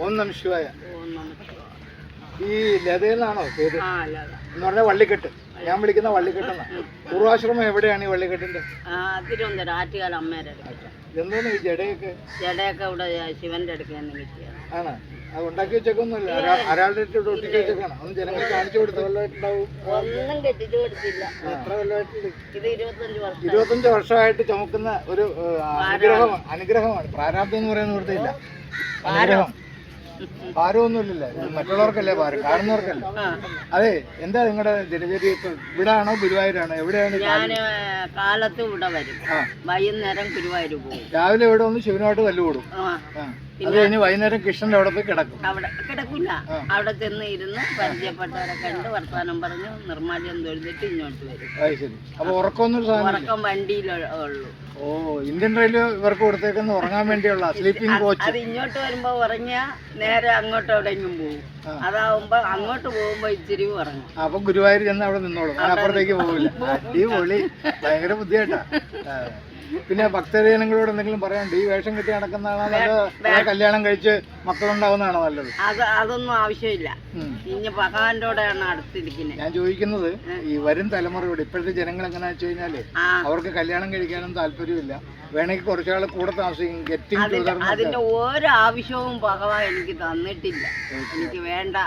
ഓം നമഃ ശിവായ. ഓം നമഃ ശിവായ. ഈ ലതയെന്നാണോ പേര്? ആ ലത എന്ന് പറഞ്ഞാൽ വള്ളിക്കെട്ട്. ഞാൻ വിളിക്കുന്ന വള്ളിക്കെട്ടെന്നാണ്. പൂർവാശ്രമം എവിടെയാണ് ഈ വള്ളിക്കെട്ടിന്റെ? തിരുവനന്തപുരം ആറ്റുകാല അമ്മേരെ എന്തോന്ന് ഈ ജടയൊക്കെ? ജടയൊക്കെ ഇവിടെ ശിവന്റെ അടുക്കാന്ന് കിട്ടിയത് ആണ്. അത് ഉണ്ടാക്കി വെച്ചേക്കൊന്നുമില്ല, ഒരാളുടെ അടുത്ത് ഒട്ടിച്ച് വെച്ചേക്കാണ്. ഒന്ന് ജനങ്ങൾ കാണിച്ചു കൊടുത്ത കൊല്ലമായിട്ടുണ്ടാവും. ഒന്നും കെട്ടിച്ചു കൊടുത്തില്ല. എത്ര കൊല്ലമായിട്ടുണ്ട്? ഇത് 25 വർഷം. 25 വർഷമായിട്ട് ചുമക്കുന്ന ഒരു അനുഗ്രഹമാണ്. പ്രാരാബ്ദം എന്ന് പറയുന്ന നിവൃത്തിയില്ല. അനുഗ്രഹം. ഭാരമൊന്നുമില്ലല്ലേ? മറ്റുള്ളവർക്കല്ലേ ഭാരം, കാണുന്നവർക്കല്ലേ? അതെ. എന്താ നിങ്ങളുടെ ദിനചര്യ? ഇവിടെ ആണോ ഗുരുവായൂരാണോ? എവിടെയാണ്? ഞാന് കാലത്ത് ഇവിടെ വരും, വൈകുന്നേരം ഗുരുവായൂർ പോകും. രാവിലെ ഇവിടെ ഒന്ന് ശിവനുമായിട്ട് തല്ലുകൂടും. അത് കഴിഞ്ഞ് വൈകുന്നേരം കൃഷ്ണന്റെ അവിടെ പോയി കിടക്കും. അവിടെ കിടക്കില്ല, അവിടെ ചെന്ന് ഇരുന്ന് പരിചയപ്പെട്ടവരെ കണ്ട് വർത്തമാനം പറഞ്ഞ് നിർമ്മാല്യം തൊഴുതിട്ട് ഇങ്ങോട്ട് വരും. അത് ശരി. അപ്പൊ ഉറക്കമൊന്നും ഉറക്കം വണ്ടിയിലുള്ളൂ. ഓ, ഇന്ത്യൻ റെയിൽവേ ഇവർക്ക് കൊടുത്തേക്കുന്ന ഉറങ്ങാൻ വേണ്ടിയുള്ള സ്ലീപ്പിംഗ് കോച്ച്. അത് ഇങ്ങോട്ട് വരുമ്പോ ഉറങ്ങിയാ നേരെ അങ്ങോട്ട് എവിടെയെങ്കിലും പോകും. അതാവുമ്പോ അങ്ങോട്ട് പോകുമ്പോ ഇച്ചിരി ഉറങ്ങും. അപ്പൊ ഗുരുവായൂർ ചെന്ന് അവിടെ നിന്നോളും, അപ്പുറത്തേക്ക് പോകില്ല. അടിപൊളി. ഭയങ്കര ബുദ്ധിയായിട്ടാ. പിന്നെ ഭക്തജനങ്ങളോട് എന്തെങ്കിലും പറയാനുണ്ട്? ഈ വേഷം കെട്ടി നടക്കുന്നതാണോ നല്ലത്, കല്യാണം കഴിച്ച് മക്കളുണ്ടാവുന്നതാണോ നല്ലത്? അതൊന്നും ആവശ്യമില്ല. ഇനി ഭഗവാന്റോടെയാണ് അടുത്തിരിക്കുന്നത്. ഞാൻ ചോദിക്കുന്നത് ഈ വരും തലമുറയോട്, ഇപ്പോഴത്തെ ജനങ്ങൾ എങ്ങനെയാ വെച്ച് കഴിഞ്ഞാല് അവർക്ക് കല്യാണം കഴിക്കാനും താല്പര്യമില്ല, വേണമെങ്കിൽ കുറച്ചാൾ കൂടെ താമസിക്കും, അതിന്റെ ഓരോ ആവശ്യവും ഭഗവാൻ എനിക്ക് തന്നിട്ടില്ല. എനിക്ക് വേണ്ട.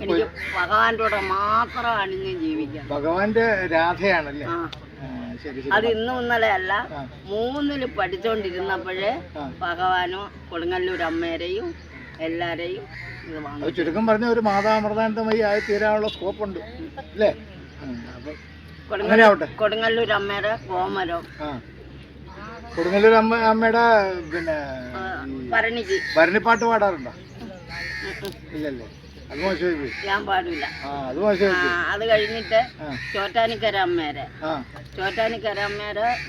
എനിക്ക് ഭഗവാന്റെ കൂടെ മാത്രം അണിഞ്ഞ് ജീവിക്കാം. ഭഗവാന്റെ രാധയാണല്ലേ? അത് ഇന്നും ഇന്നലെ അല്ല, 3ല് പഠിച്ചോണ്ടിരുന്നപ്പോഴേ ഭഗവാനും കൊടുങ്ങല്ലൂർ അമ്മേരെയും എല്ലാരെയും ചുരുക്കം പറഞ്ഞ ഒരു മാതാമൃതാനന്ദമയി ആയി തീരാനുള്ള സ്കോപ്പ് ഉണ്ട് അല്ലേ? കൊടുങ്ങല്ലൂർ അമ്മേരെ കോമരം, കൊടുങ്ങല്ലൂർ അമ്മയുടെ പിന്നെ ഭരണിപ്പാട്ട് പാടാറുണ്ടോ? ഇല്ലല്ലേ? ഞാൻ പാടില്ല. അത് കഴിഞ്ഞിട്ട് ചോറ്റാനിക്കര അമ്മേരെ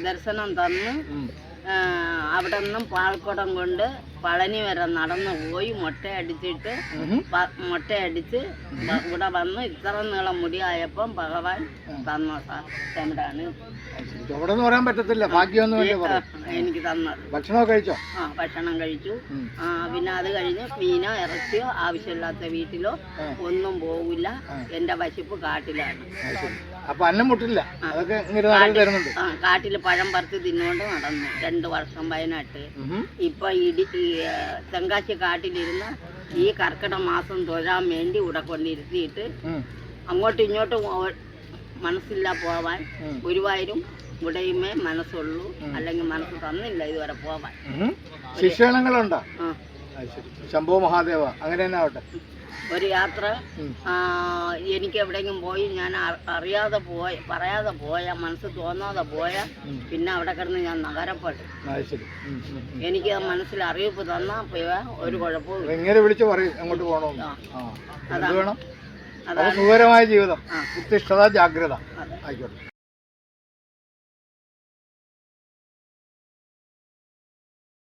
ദർശനം തന്ന് അവിടെ നിന്നും പാൽക്കുടം കൊണ്ട് പളനി വരെ നടന്നു പോയി മുട്ടയടിച്ച് ഇവിടെ വന്ന് ഇത്ര നീളം മുടിയായപ്പം ഭഗവാൻ തന്ന ചെമിടാണ്. പറയാൻ പറ്റത്തില്ല. എനിക്ക് തന്നത്. ഭക്ഷണം കഴിച്ചോ? ഭക്ഷണം കഴിച്ചു. പിന്നെ അത് കഴിഞ്ഞ് മീനോ ഇറച്ചിയോ ആവശ്യമില്ലാത്ത വീട്ടിലോ ഒന്നും പോകില്ല. എന്റെ വശിപ്പ് കാട്ടിലാണ്. അപ്പൊ അന്നം മുട്ടില്ല. കാട്ടില് പഴം പറിച്ച് തിന്നുകൊണ്ട് നടന്നു 2 വർഷം വയനാട്ട്. ഇപ്പൊ തെങ്കാശി കാട്ടിലിരുന്ന് ഈ കർക്കിടക മാസം തൊഴാൻ വേണ്ടി ഇവിടെ കൊണ്ടിരുത്തിയിട്ട് അങ്ങോട്ടും ഇങ്ങോട്ടും മനസ്സില്ല പോവാൻ. ഗുരുവായൂരും ഇവിടെയുമേ മനസ്സുള്ളൂ, അല്ലെങ്കിൽ മനസ്സ് തന്നില്ല ഇതുവരെ പോവാൻ. ശിക്ഷണങ്ങളുണ്ടോ? ശംഭോ മഹാദേവ അങ്ങനെ തന്നെ ആവട്ടെ. ഒരു യാത്ര എനിക്ക് എവിടെയെങ്കിലും പോയി ഞാൻ അറിയാതെ പറയാതെ പോയ, മനസ്സ് തോന്നാതെ പോയ പിന്നെ അവിടെ കിടന്ന് ഞാൻ നഗരപ്പെടും. എനിക്ക് മനസ്സിൽ അറിയിപ്പ് തന്നാ ഒരു കുഴപ്പവും. എങ്ങനെ വിളിച്ചു പറയും അങ്ങോട്ട് പോകണമെന്ന്? അതാണ് സുഖകരമായ ജീവിതം. ഉത്തിഷ്ഠത, ജാഗ്രത. ആയിക്കോട്ടെ.